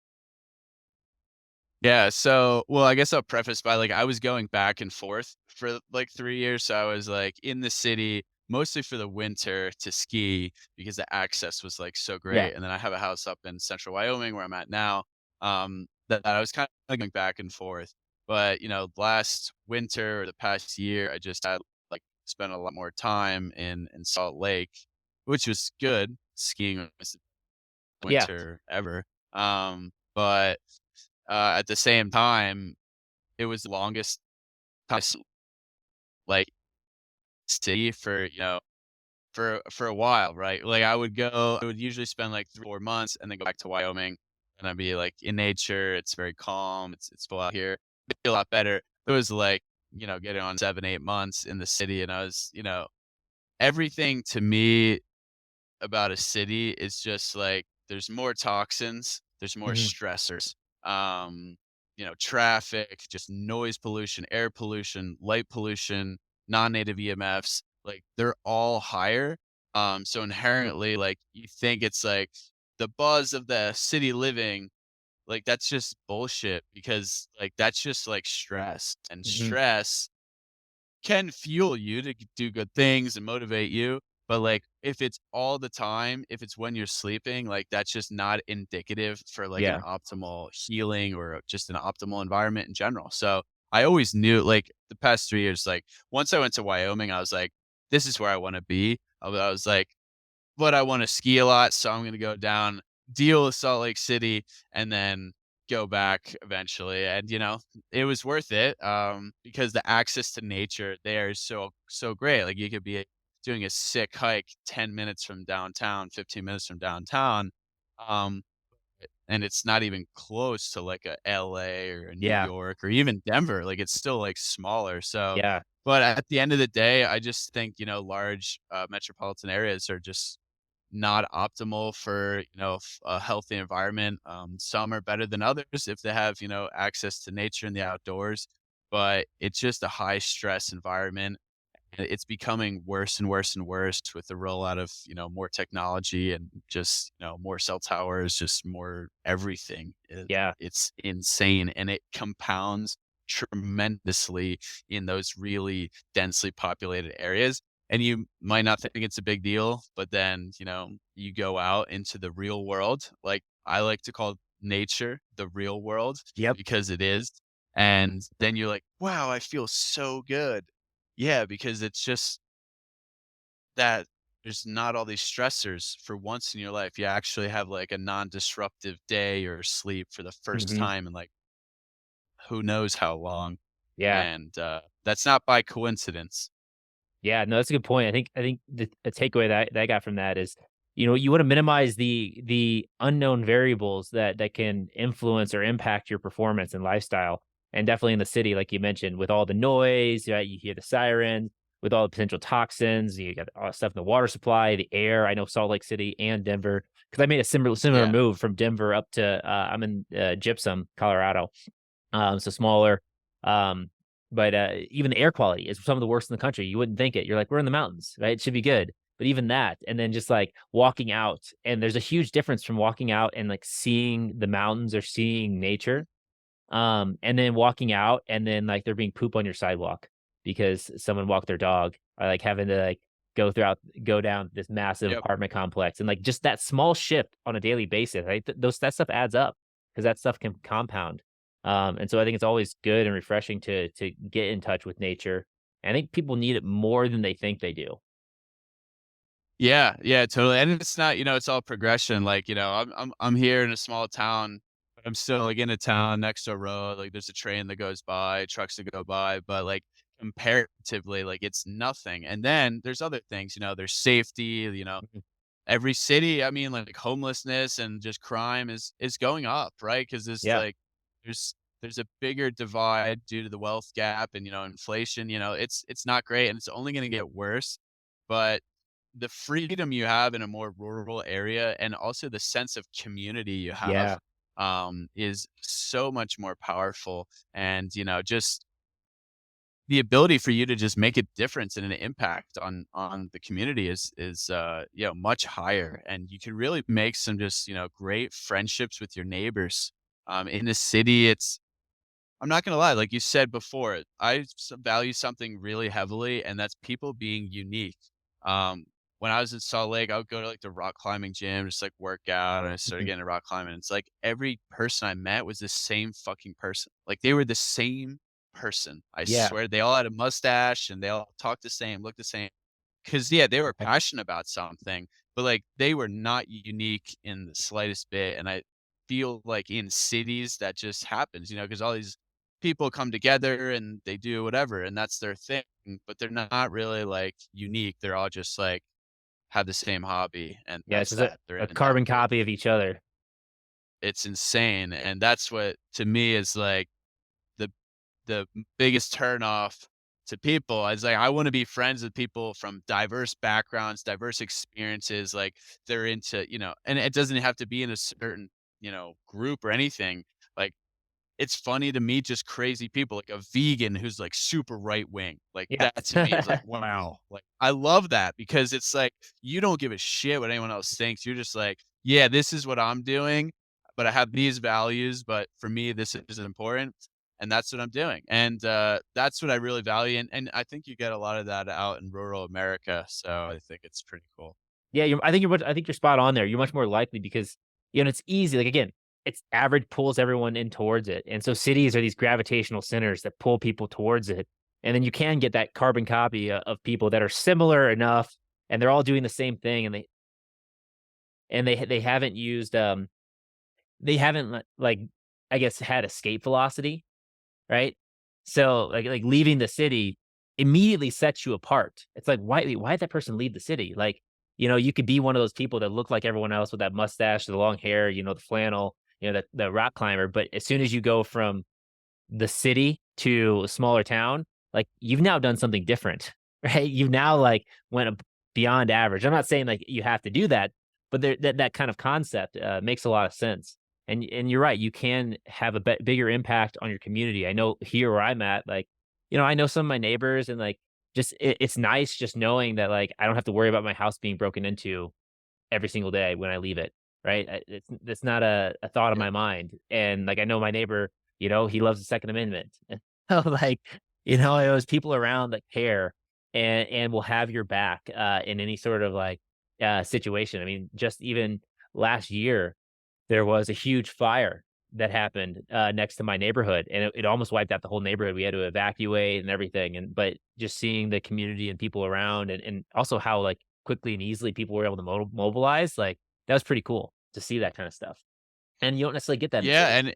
Yeah, so well, I guess I'll preface by like I was going back and forth for like 3 years. So I was like in the city mostly for the winter to ski because the access was like so Yeah. great. And then I have a house up in central Wyoming where I'm at now. That I was kind of going back and forth. But last winter or the past year, I just had like spent a lot more time in Salt Lake. which was good. Skiing was the Yeah. winter ever. But at the same time, it was the longest time, like, city for, for a while, right? Like, I would usually spend, like, 3, 4 months and then go back to Wyoming, and I'd be, like, in nature, it's very calm, it's full out here. I feel a lot better. It was, like, getting on 7, 8 months in the city, and I was, everything to me about a city is just like there's more toxins, there's more Mhm. stressors. Traffic, just noise pollution, air pollution, light pollution, non-native EMFs, like they're all higher. So inherently, like you think it's like the buzz of the city living, like that's just bullshit because like that's just like stress and Mhm. stress can fuel you to do good things and motivate you, but, like, if it's all the time, if it's when you're sleeping, like, that's just not indicative for, like, an Yeah. optimal healing or just an optimal environment in general. So, I always knew, like, the past 3 years, like, once I went to Wyoming, I was like, "This is where I wanna be." I was like, but I wanna ski a lot, so I'm gonna go down, deal with Salt Lake City, and then go back eventually, and, it was worth it, because the access to nature there is so great, like, you could be doing a sick hike 10 minutes from downtown, 15 minutes from downtown, um, and it's not even close to, like, a LA or a New Yeah. York or even Denver, like, it's still, like, smaller, so Yeah. but at the end of the day, I just think, large, metropolitan areas are just not optimal for, a healthy environment. Some are better than others if they have, access to nature and the outdoors, but it's just a high stress environment. And it's becoming worse and worse and worse with the rollout of, more technology and just, more cell towers, just more everything. Yeah. It's insane and it compounds tremendously in those really densely populated areas. And you might not think it's a big deal, but then, you go out into the real world. Like I like to call nature the real world Yep. because it is. And then you're like, wow, I feel so good. Yeah, because it's just that there's not all these stressors for once in your life. You actually have like a non-disruptive day or sleep for the first Mhm. time in like who knows how long. Yeah. And that's not by coincidence. Yeah, no, that's a good point. I think the takeaway that I got from that is, you wanna minimize the unknown variables that can influence or impact your performance and lifestyle. And definitely in the city, like you mentioned, with all the noise, right? You hear the sirens, with all the potential toxins, you got all the stuff in the water supply, the air. I know Salt Lake City and Denver, because I made a similar Yeah. move from Denver up to I'm in Gypsum, Colorado. So smaller. Um, but even the air quality is some of the worst in the country. You wouldn't think it. You're like, we're in the mountains, right? It should be good. But even that, and then just like walking out, and there's a huge difference from walking out and like seeing the mountains or seeing nature, and then walking out, and then like there being poop on your sidewalk because someone walked their dog, or like having to like go down this massive Yep. apartment complex, and like just that small shift on a daily basis, right? That stuff adds up because that stuff can compound. And so I think it's always good and refreshing to get in touch with nature. And I think people need it more than they think they do. Yeah, yeah, totally. And it's not, it's all progression. Like, I'm here in a small town, but I'm still like in a town next to a road. Like there's a train that goes by, trucks that go by, but like comparatively, like it's nothing. And then there's other things, there's safety, Mhm. every city, I mean, like homelessness and just crime is going up, right? Because Yeah, there's there's a bigger divide due to the wealth gap and inflation. It's not great, and it's only going to get worse. But the freedom you have in a more rural area, and also the sense of community you have, yeah, is so much more powerful. And just the ability for you to just make a difference and an impact on the community is much higher, and you can really make some just great friendships with your neighbors. In the city, I'm not gonna lie, like you said before, value something really heavily, and that's people being unique. Um, when I was in Salt Lake, I would go to like the rock climbing gym, just like work out, and I started mhm, getting into rock climbing. It's like every person I met was the same fucking person. Like they were the same person. I yeah, swear they all had a mustache and they all talked the same, looked the same. 'cause, yeah, they were passionate about something, but, like, they were not unique in the slightest bit, and I feel like in cities that just happens, because all these people come together and they do whatever, and that's their thing, but they're not really, like, unique. They're all just, like, have the same hobby, and Yeah, it's that's just a that. They're a in that carbon field. copy of each other. It's insane, and that's what, to me, is, like, the biggest turnoff to people. Is like, I wanna be friends with people from diverse backgrounds, diverse experiences, like, they're into, and it doesn't have to be in a certain, group or anything. Like, it's funny to meet just crazy people, like a vegan who's, like, super right wing. Like, Yeah. that to me is like, wow. Like, I love that because it's like, you don't give a shit what anyone else thinks. You're just like, "Yeah, this is what I'm doing, but I have these values, but for me, this is important, and that's what I'm doing." And, that's what I really value, and I think you get a lot of that out in rural America, so I think it's pretty cool. Yeah, I think you're spot on there. You're much more likely because, it's easy. Like, again, it's average pulls everyone in towards it. And so cities are these gravitational centers that pull people towards it. And then you can get that carbon copy of people that are similar enough and they're all doing the same thing and they haven't used they haven't like I guess had escape velocity, right? So like leaving the city immediately sets you apart. It's like, why did that person leave the city? Like, you could be one of those people that look like everyone else with that mustache, the long hair, the flannel, the rock climber. But as soon as you go from the city to a smaller town, like you've now done something different, right? You've now like went beyond average. I'm not saying like you have to do that, but that kind of concept makes a lot of sense. And you're right, you can have a bigger impact on your community. I know here where I'm at, like, I know some of my neighbors, and like, just it's nice just knowing that like I don't have to worry about my house being broken into every single day when I leave it, right? It's not a thought in Yeah. my mind, and, like, I know my neighbor, he loves the Second Amendment. So, like, there's people around that care and will have your back, in any sort of, like, situation. I mean, just even last year, there was a huge fire that happened, next to my neighborhood, and it almost wiped out the whole neighborhood. We had to evacuate and everything, but just seeing the community and people around and also how, like, quickly and easily people were able to mobilize, like, that was pretty cool to see that kinda stuff, and you don't necessarily get that in the Yeah, city. and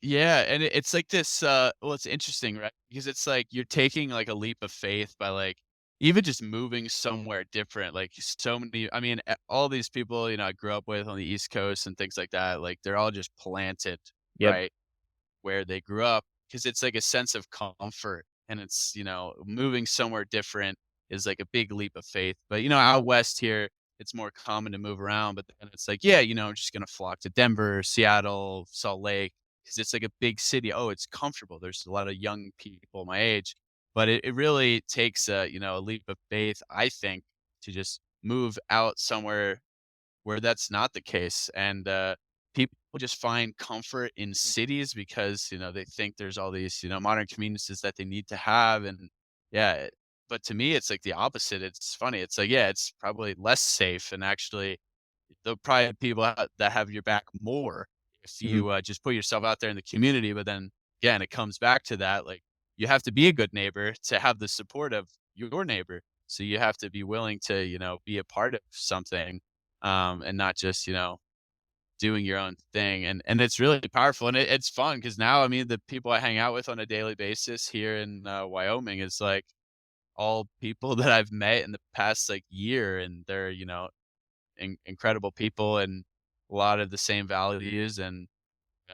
yeah, and it's like this, well, it's interesting, right? Because it's like you're taking, like, a leap of faith by, like, even just moving somewhere different, like, so many, I mean, all these people, I grew up with on the East Coast and things like that, like, they're all just planted, Yep. right, where they grew up, because it's like a sense of comfort, and it's, moving somewhere different is like a big leap of faith. But, out west here, it's more common to move around, but then it's like, yeah, I'm just gonna flock to Denver, Seattle, Salt Lake, because it's like a big city. Oh, it's comfortable. There's a lot of young people my age, but it really takes a leap of faith, I think, to just move out somewhere where that's not the case. And people just find comfort in cities because they think there's all these modern conveniences that they need to have. And yeah, but to me it's like the opposite. It's funny. It's like, yeah, it's probably less safe, and actually there'll probably be people that have your back more if Mhm. you just put yourself out there in the community. But then again, it comes back to that, like, you have to be a good neighbor to have the support of your neighbor. So you have to be willing to be a part of something, and not just doing your own thing. And it's really powerful, and it's fun because now, I mean, the people I hang out with on a daily basis here in Wyoming is like all people that I've met in the past like year, and they're incredible people and a lot of the same values. And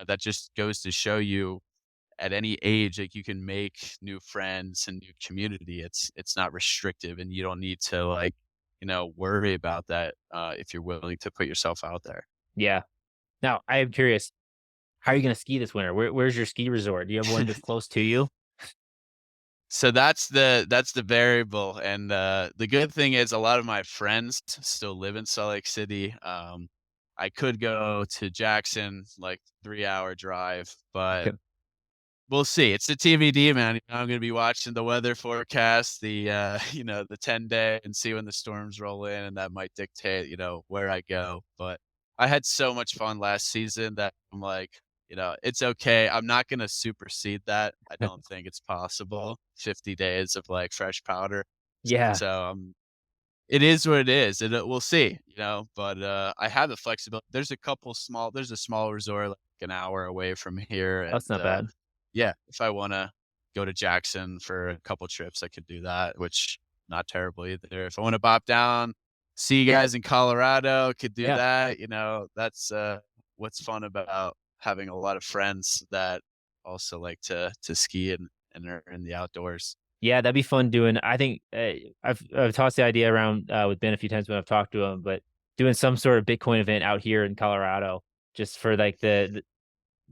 that just goes to show you, at any age, like, you can make new friends and new community. It's not restrictive, and you don't need to, like, worry about that, if you're willing to put yourself out there. Yeah. Now, I am curious, how are you gonna ski this winter? Where's your ski resort? Do you have one that's close to you? So that's the variable. And the good thing is a lot of my friends still live in Salt Lake City. I could go to Jackson, like 3-hour drive, but Okay. we'll see. It's a TBD, man. I'm gonna be watching the weather forecast, the the 10-day, and see when the storms roll in, and that might dictate, where I go. But I had so much fun last season that I'm like, it's okay. I'm not gonna supersede that. I don't think it's possible. 50 days of like fresh powder. Yeah. So, it is what it is, and, we'll see, but, I have the flexibility. There's a small resort, like, an hour away from here, and, That's not bad. yeah, if I wanna go to Jackson for a couple trips, I could do that, which not terrible either. If I wanna bop down, see you guys in Colorado, could do Yeah. that, that's, what's fun about having a lot of friends that also like to ski and are in the outdoors. Yeah, that'd be fun doing I think, I've tossed the idea around, with Ben a few times when I've talked to him, but doing some sort of Bitcoin event out here in Colorado just for, like, the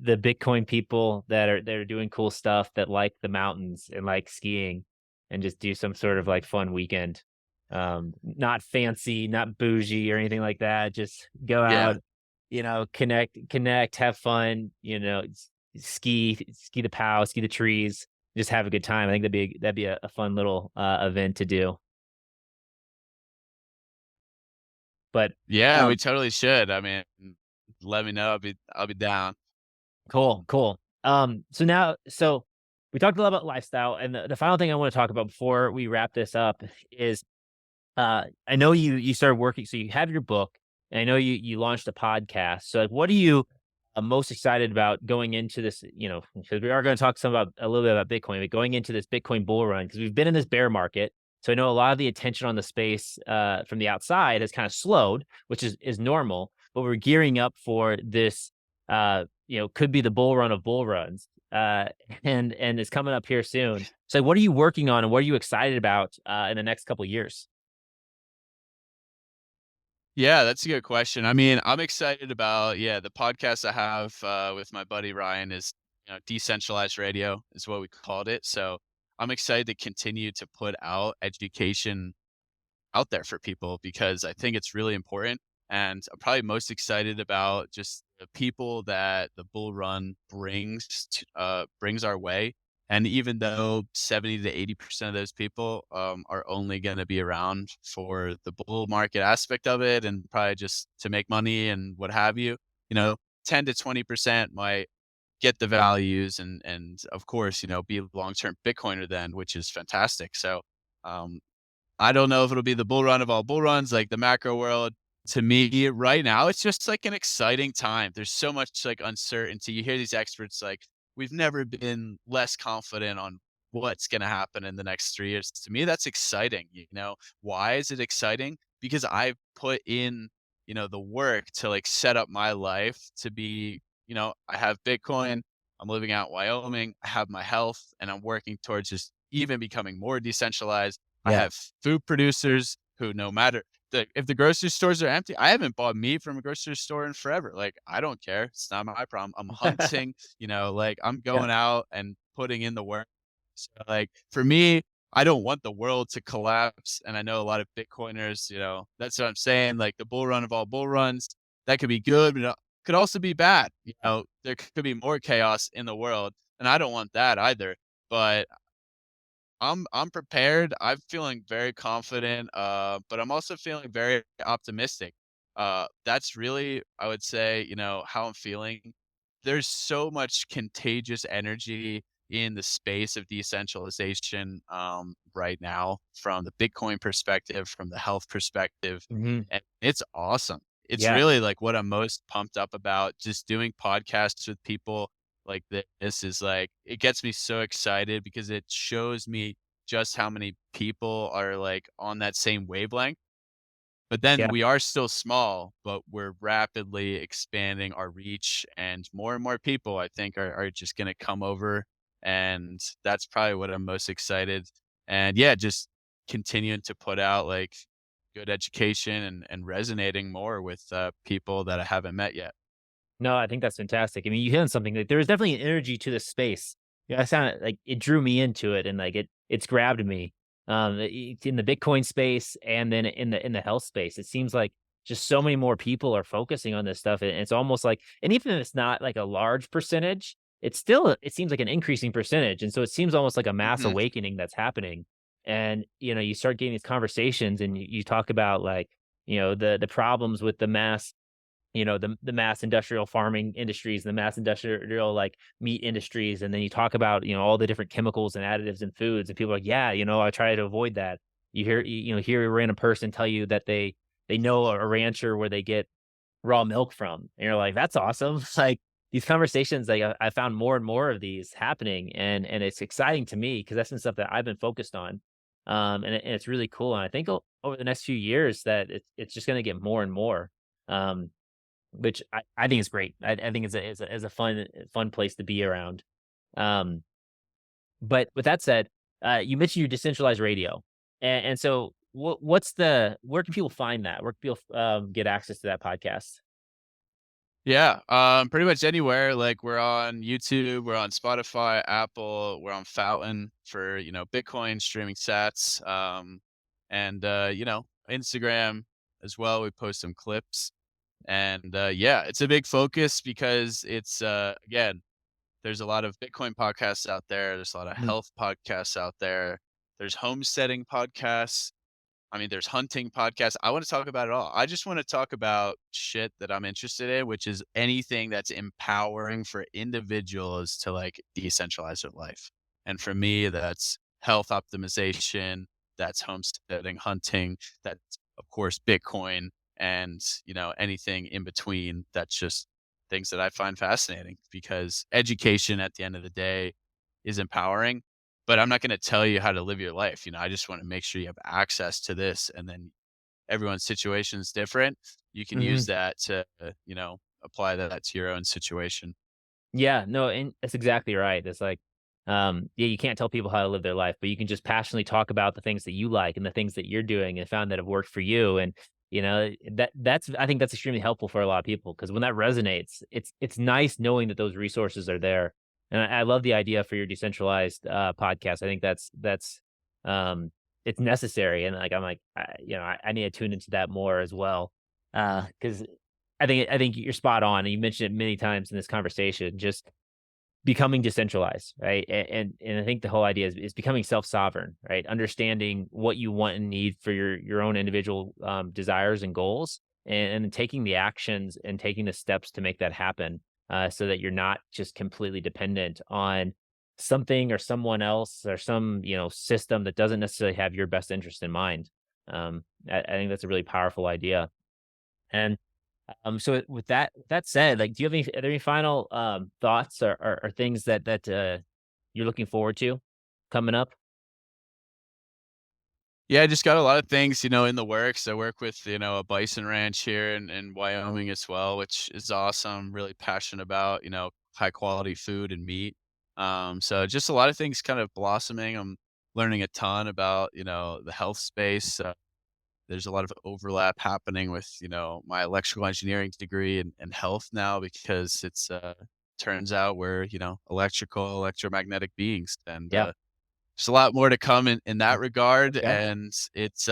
Bitcoin people that are doing cool stuff, that like the mountains and like skiing, and just do some sort of, like, fun weekend. Not fancy, not bougie or anything like that, just go Yeah. out, connect, have fun, ski the POW, ski the trees, just have a good time. I think that'd be a fun little, event to do. But, Yeah, we um totally should. I mean, let me know. I'll be down. cool, cool. So we talked a lot about lifestyle, and the final thing I wanna talk about before we wrap this up is, I know you started working, so you have your book, and I know you launched a podcast. So, like, what are you, most excited about going into this, because we are gonna talk some about a little bit about Bitcoin, but going into this Bitcoin bull run, because 'cause we've been in this bear market, so I know a lot of the attention on the space, from the outside has kinda slowed, which is normal, but we're gearing up for this, could be the bull run of bull runs, and it's coming up here soon. So, what are you working on, and what are you excited about, in the next couple years? Yeah, that's a good question. I mean, I'm excited about, yeah, the podcast I have with my buddy Ryan is, Decentralized Radio is what we called it. So I'm excited to continue to put out education out there for people because I think it's really important. And I'm probably most excited about just the people that the bull run brings our way. And even though 70 to 80% of those people are only going to be around for the bull market aspect of it and probably just to make money and what have you, you know, 10 to 20% might get the values and of course, be a long-term Bitcoiner then, which is fantastic. So um, I don't know if it'll be the bull run of all bull runs, like the macro world. To me, right now, it's just like an exciting time. There's so much like uncertainty. You hear these experts like, we've never been less confident on what's going to happen in the next 3 years. To me, that's exciting. Why is it exciting? Because I've put in, the work to like set up my life to be, I have Bitcoin. I'm living out in Wyoming. I have my health and I'm working towards just even becoming more decentralized. I Yeah. have food producers who no matter if the grocery stores are empty, I haven't bought meat from a grocery store in forever. Like, I don't care. It's not my problem. I'm hunting, like I'm Yeah. going out and putting in the work. So, like for me, I don't want the world to collapse. And I know a lot of Bitcoiners, that's what I'm saying. Like the bull run of all bull runs, that could be good, but it could also be bad. There could be more chaos in the world. And I don't want that either. But I'm prepared. I'm feeling very confident, but I'm also feeling very optimistic. That's really, I would say, how I'm feeling. There's so much contagious energy in the space of decentralization right now, from the Bitcoin perspective, from the health perspective, Mhm. and it's awesome. It's Yeah. really like what I'm most pumped up about. Just doing podcasts with people like this is like it gets me so excited because it shows me just how many people are like on that same wavelength. But then Yeah. we are still small, but we're rapidly expanding our reach and more people I think are just gonna come over. And that's probably what I'm most excited. And yeah, just continuing to put out like good education and resonating more with people that I haven't met yet. No, I think that's fantastic. I mean, you hit on something, like, there was definitely an energy to the space. Yeah, I sound like it drew me into it, and, like, it's grabbed me. In the Bitcoin space, and then in the health space. It seems like just so many more people are focusing on this stuff, and it's almost like, and even if it's not like a large percentage, it's still, it seems like an increasing percentage, and so it seems almost like a mass Mhm. awakening that's happening. And, you start getting these conversations, and you talk about, like, the problems with the mass, the mass industrial farming industries, the mass industrial, like, meat industries, and then you talk about, all the different chemicals and additives in foods, and people are like, "Yeah, I try to avoid that." hear a random person tell you that they know a rancher where they get raw milk from, and you're like, "That's awesome." Like, these conversations, like, I found more and more of these happening, and it's exciting to me because that's been stuff that I've been focused on, and it's really cool, and I think over the next few years that it's just gonna get more and more, um, which I think is great. I think it's a fun place to be around, um, but with that said, you mentioned your decentralized radio, and so where can people find that? Where can people, get access to that podcast? Yeah, pretty much anywhere. Like we're on YouTube, we're on Spotify, Apple, we're on Fountain for Bitcoin streaming sats, and Instagram as well. We post some clips, and yeah, it's a big focus because it's again, there's a lot of Bitcoin podcasts out there. There's a lot of Mhm, health podcasts out there. There's homesteading podcasts. I mean, there's hunting podcasts. I want to talk about it all. I just want to talk about shit that I'm interested in, which is anything that's empowering for individuals to like decentralize their life. And for me, that's health optimization, that's homesteading, hunting, that's of course Bitcoin, and anything in between. That's just things that I find fascinating because education at the end of the day is empowering, but I'm not gonna tell you how to live your life. I just wanna make sure you have access to this, and then everyone's situation is different. You can use mhm. that to, apply that to your own situation. Yeah, no, and that's exactly right. It's like, yeah, you can't tell people how to live their life, but you can just passionately talk about the things that you like and the things that you're doing and found that have worked for you. And that's I think that's extremely helpful for a lot of people because when that resonates, it's nice knowing that those resources are there. And I love the idea for your decentralized podcast. I think that's um it's necessary. And like I'm like, I need to tune into that more as well. Because I think you're spot on, and you mentioned it many times in this conversation, just becoming decentralized, right? And I think the whole idea is becoming self-sovereign, right? Understanding what you want and need for your own individual, desires and goals, and taking the actions and taking the steps to make that happen, so that you're not just completely dependent on something or someone else or some, system that doesn't necessarily have your best interest in mind. I think that's a really powerful idea. And so with that said, like, do you have are there any final thoughts or things that you're looking forward to coming up? Yeah, I just got a lot of things, in the works. I work with, a bison ranch here in Wyoming as well, which is awesome. Really passionate about, high quality food and meat. So just a lot of things kind of blossoming. I'm learning a ton about, the health space. There's a lot of overlap happening with, my electrical engineering degree and health now because it's turns out we're, electrical, electromagnetic beings. And Yeah. there's a lot more to come in that regard. Yeah. And it's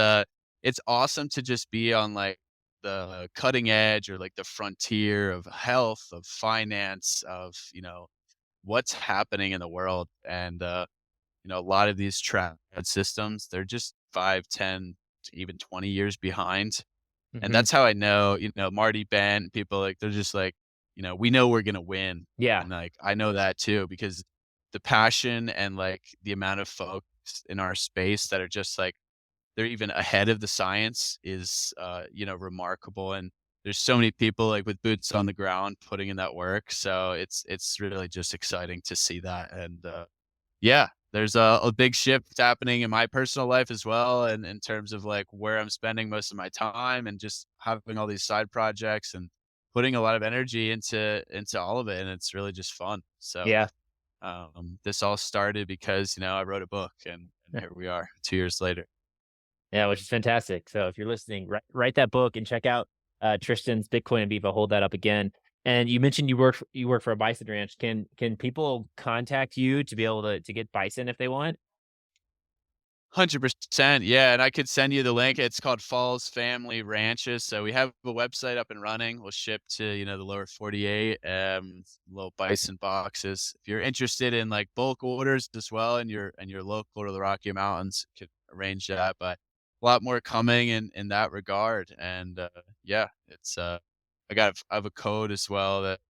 awesome to just be on like the cutting edge or like the frontier of health, of finance, of, what's happening in the world. And a lot of these trad systems, they're just 5, 10, to even 20 years behind. And Hmm. that's how I know, Marty Bent, people like, they're just like, we know we're gonna win. Yeah. And like, I know that too, because the passion and like the amount of folks in our space that are just like, they're even ahead of the science is, remarkable. And there's so many people like with boots on the ground putting in that work. So it's really just exciting to see that. And yeah, there's a big shift happening in my personal life as well, and in terms of like where I'm spending most of my time and just having all these side projects and putting a lot of energy into all of it, and it's really just fun. So Yeah. this all started because I wrote a book, and here we are 2 years later. Yeah, which is fantastic. So if you're listening, write that book and check out Tristan's Bitcoin and Beef. I'll hold that up again. And you mentioned you work for a bison ranch. Can people contact you to be able to get bison if they want? 100%, yeah, and I could send you the link. It's called Falls Family Ranches. So we have a website up and running. We'll ship to, the lower 48, little bison boxes. If you're interested in like bulk orders as well and you're local to the Rocky Mountains, could arrange that. But a lot more coming in that regard. And yeah, it's I have a code as well that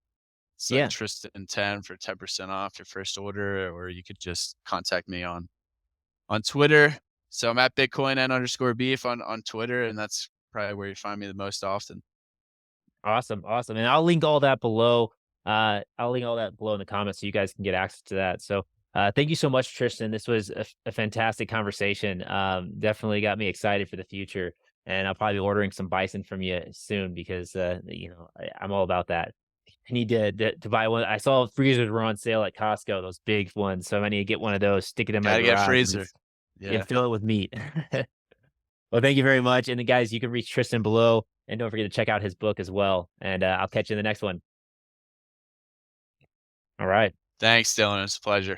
it's Yeah. Tristan 10 for 10% off your first order, or you could just contact me on Twitter. So I'm at Bitcoin N underscore beef on Twitter, and that's probably where you find me the most often. Awesome, awesome, and I'll link all that below. I'll link all that below in the comments so you guys can get access to that. So, thank you so much, Tristan. This was a fantastic conversation. Definitely got me excited for the future, and I'll probably be ordering some bison from you soon because I'm all about that. I need to buy one. I saw freezers were on sale at Costco, those big ones. So I need to get one of those, stick it in my Gotta get garage, and freezer. just Yeah. fill it with meat. Well, thank you very much. And then, guys, you can reach Tristan below, and don't forget to check out his book as well. And I'll catch you in the next one. All right. Thanks, Dylan. It's a pleasure.